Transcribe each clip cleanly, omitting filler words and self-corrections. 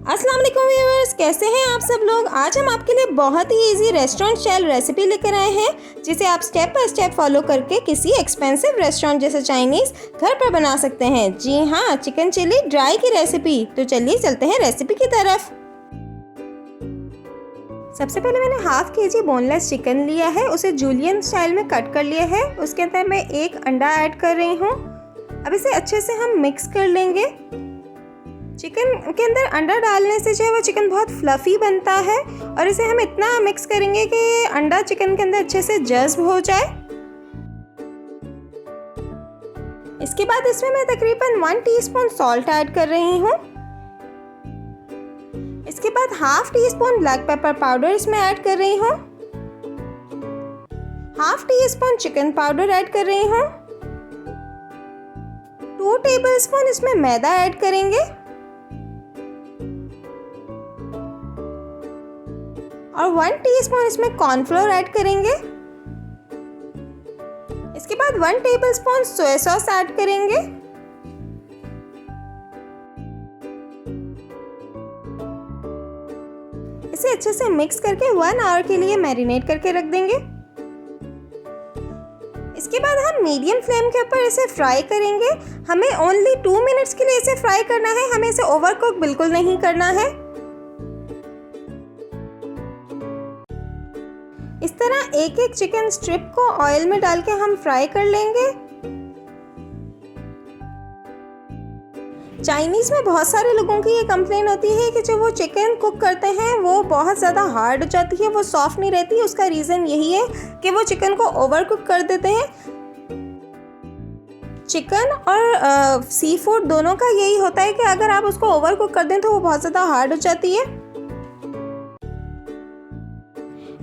अस्सलाम वालेकुम व्यूअर्स, कैसे हैं आप सब लोग। आज हम आपके लिए बहुत ही इजी रेस्टोरेंट स्टाइल रेसिपी लेकर आए हैं जिसे आप स्टेप बाय स्टेप फॉलो करके किसी एक्सपेंसिव रेस्टोरेंट जैसे चाइनीज़ घर पर बना सकते हैं। जी हाँ, चिकन चिली ड्राई की रेसिपी। तो चलिए चलते हैं रेसिपी की तरफ। सबसे पहले मैंने हाफ केजी बोनलेस चिकन लिया है, उसे जूलियन स्टाइल में कट कर लिया है। उसके अंदर मैं एक अंडा ऐड कर रही हूँ। अब इसे अच्छे से हम मिक्स कर लेंगे। चिकन के अंदर अंडा डालने से जो है वो चिकन बहुत फ्लफ़ी बनता है और इसे हम इतना मिक्स करेंगे कि अंडा चिकन के अंदर अच्छे से जज्ब हो जाए। इसके बाद इसमें मैं तकरीबन 1 टीस्पून सॉल्ट ऐड कर रही हूँ। इसके बाद half tea spoon black pepper powder इसमें ऐड कर रही हूँ। Half tea spoon chicken powder add कर रही हूँ। 2 टेबलस्पून इसमें मैदा ऐड करेंगे और 1 टीस्पून इसमें कॉर्नफ्लोर ऐड करेंगे। इसके बाद 1 टेबलस्पून सोया सॉस ऐड करेंगे। इसे अच्छे से मिक्स करके 1 आवर के लिए मैरिनेट करके रख देंगे। इसके बाद हम मीडियम फ्लेम के ऊपर इसे फ्राई करेंगे। हमें ओनली 2 मिनट्स के लिए इसे फ्राई करना है, हमें इसे ओवर कुक बिल्कुल नहीं करना है। इस तरह एक एक चिकन स्ट्रिप को ऑयल में डाल के हम फ्राई कर लेंगे। चाइनीज़ में बहुत सारे लोगों की ये कंप्लेन होती है कि जो वो चिकन कुक करते हैं वो बहुत ज़्यादा हार्ड हो जाती है, वो सॉफ्ट नहीं रहती। उसका रीज़न यही है कि वो चिकन को ओवर कुक कर देते हैं। चिकन और सी फूड दोनों का यही होता है कि अगर आप उसको ओवर कुक कर दें तो वो बहुत ज़्यादा हार्ड हो जाती है।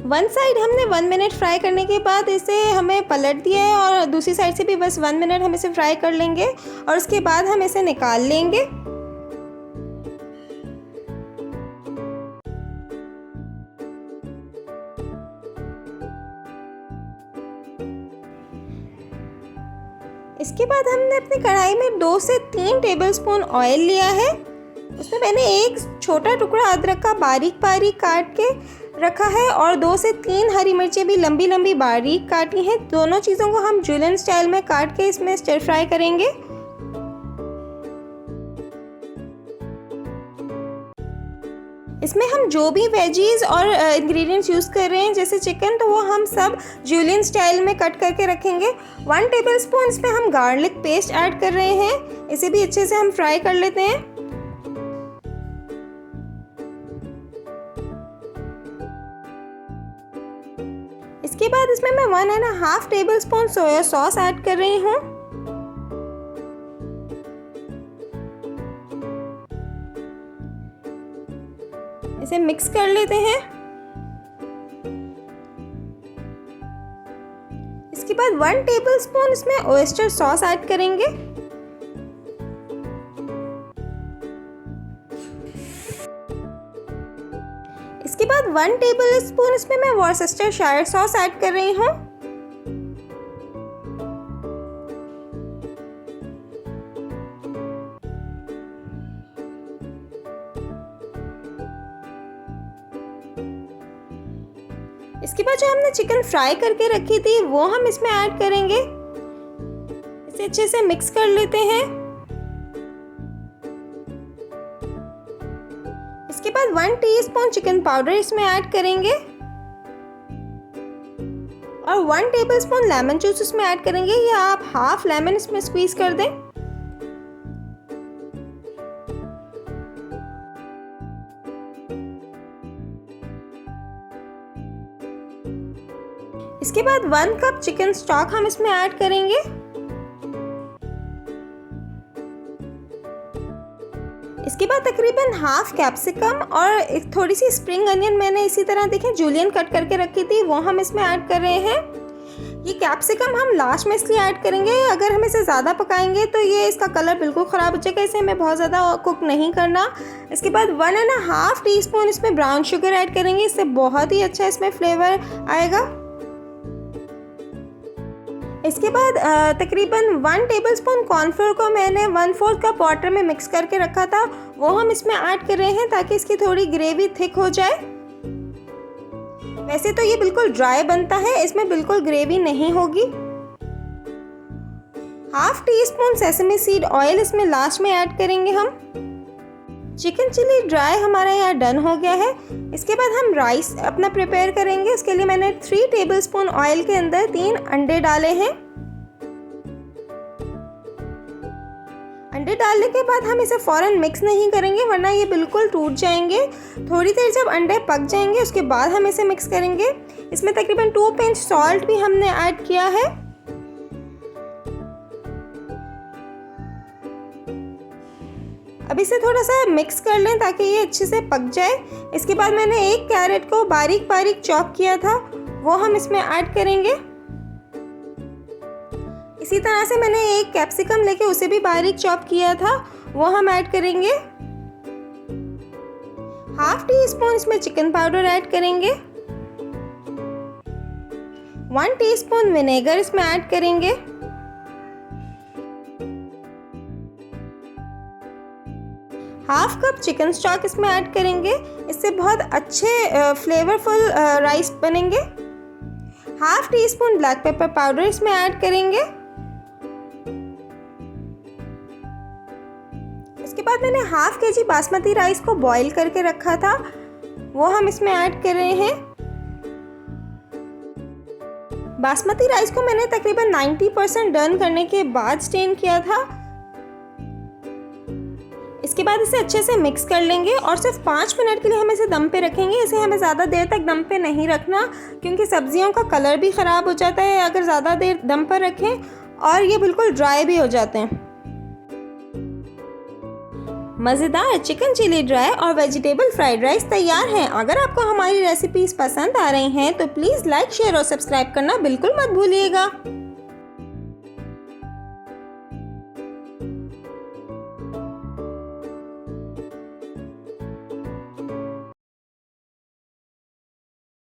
1 साइड हमने 1 मिनट फ्राई करने के बाद इसे हमें पलट दिया है और दूसरी साइड से भी बस 1 मिनट हम इसे फ्राई कर लेंगे और उसके बाद हम इसे निकाल लेंगे। इसके बाद हमने अपनी कढ़ाई में 2 से 3 टेबलस्पून ऑयल लिया है। उसमें मैंने एक छोटा टुकड़ा अदरक का बारीक बारीक काट के रखा है और 2 से 3 हरी मिर्चें भी लंबी लंबी बारीक काटी हैं। दोनों चीज़ों को हम जूलियन स्टाइल में काट के इसमें स्टर फ्राई करेंगे। इसमें हम जो भी वेजीज और इंग्रेडिएंट्स यूज़ कर रहे हैं जैसे चिकन, तो वो हम सब जूलियन स्टाइल में कट करके रखेंगे। 1 टेबलस्पून इसमें हम गार्लिक पेस्ट ऐड कर रहे हैं। इसे भी अच्छे से हम फ्राई कर लेते हैं। इसके बाद इसमें मैं 1.5 टेबलस्पून सोया सॉस ऐड कर रही हूँ। इसे मिक्स कर लेते हैं। इसके बाद 1 टेबलस्पून इसमें ओयस्टर सॉस ऐड करेंगे। इसके बाद 1 टेबलस्पून इसमें मैं वॉर्सेस्टरशायर सॉस ऐड कर रही हूँ। इसके बाद जो हमने चिकन फ्राई करके रखी थी वो हम इसमें ऐड करेंगे। इसे अच्छे से मिक्स कर लेते हैं। इसके बाद 1 टीस्पून चिकन पाउडर इसमें ऐड करेंगे और 1 टेबलस्पून लेमन जूस इसमें ऐड करेंगे या आप हाफ लेमन इसमें स्क्वीज कर दें। इसके बाद 1 कप चिकन स्टॉक हम इसमें ऐड करेंगे। इसके बाद तकरीबन हाफ कैप्सिकम और एक थोड़ी सी स्प्रिंग अनियन मैंने इसी तरह देखें जूलियन कट करके रखी थी, वो हम इसमें ऐड कर रहे हैं। ये कैप्सिकम हम लास्ट में इसलिए ऐड करेंगे, अगर हम इसे ज़्यादा पकाएंगे तो ये इसका कलर बिल्कुल ख़राब हो जाएगा, इसे हमें बहुत ज़्यादा कुक नहीं करना। इसके बाद 1.5 टीस्पून इसमें ब्राउन शुगर ऐड करेंगे, इससे बहुत ही अच्छा इसमें फ्लेवर आएगा। इसके बाद तकरीबन 1 टेबलस्पून कॉर्नफ्लोर को मैंने 1/4 कप वाटर में मिक्स करके रखा था, वो हम इसमें ऐड कर रहे हैं ताकि इसकी थोड़ी ग्रेवी थिक हो जाए। वैसे तो ये बिल्कुल ड्राई बनता है, इसमें बिल्कुल ग्रेवी नहीं होगी। 1/2 टीस्पून सेसमी सीड ऑयल इसमें लास्ट में ऐड करेंगे हम। चिकन चिली ड्राई हमारा यहाँ डन हो गया है। इसके बाद हम राइस अपना प्रिपेयर करेंगे। इसके लिए मैंने 3 टेबलस्पून ऑयल के अंदर 3 अंडे डाले हैं। अंडे डालने के बाद हम इसे फ़ौरन मिक्स नहीं करेंगे वरना ये बिल्कुल टूट जाएंगे। थोड़ी देर जब अंडे पक जाएंगे उसके बाद हम इसे मिक्स करेंगे। इसमें तकरीबन 2 पिंच सॉल्ट भी हमने ऐड किया है। अब इसे थोड़ा सा मिक्स कर लें ताकि ये अच्छे से पक जाए। इसके बाद मैंने 1 कैरेट को बारीक बारीक चॉप किया था, वो हम इसमें ऐड करेंगे। इसी तरह से मैंने 1 कैप्सिकम लेके उसे भी बारीक चॉप किया था, वो हम ऐड करेंगे। 1/2 टीस्पून इसमें चिकन पाउडर ऐड करेंगे। 1 टीस्पून विनेगर इसमें ऐड करेंगे। 1/2 कप चिकन स्टॉक इसमें ऐड करेंगे, इससे बहुत अच्छे फ्लेवरफुल राइस बनेंगे। 1/2 टीस्पून ब्लैक पेपर पाउडर इसमें ऐड करेंगे। इसके बाद मैंने 1/2 kg बासमती राइस को बॉईल करके रखा था, वो हम इसमें ऐड कर रहे हैं। बासमती राइस को मैंने तकरीबन 90% डन करने के बाद स्टेन किया था। इसके बाद इसे अच्छे से मिक्स कर लेंगे और सिर्फ 5 मिनट के लिए हम इसे दम पे रखेंगे। इसे हमें ज़्यादा देर तक दम पे नहीं रखना क्योंकि सब्जियों का कलर भी ख़राब हो जाता है अगर ज़्यादा देर दम पर रखें, और ये बिल्कुल ड्राई भी हो जाते हैं। मज़ेदार चिकन चिली ड्राई और वेजिटेबल फ्राइड राइस तैयार हैं। अगर आपको हमारी रेसिपीज़ पसंद आ रही हैं तो प्लीज़ लाइक, शेयर और सब्सक्राइब करना बिल्कुल मत भूलिएगा।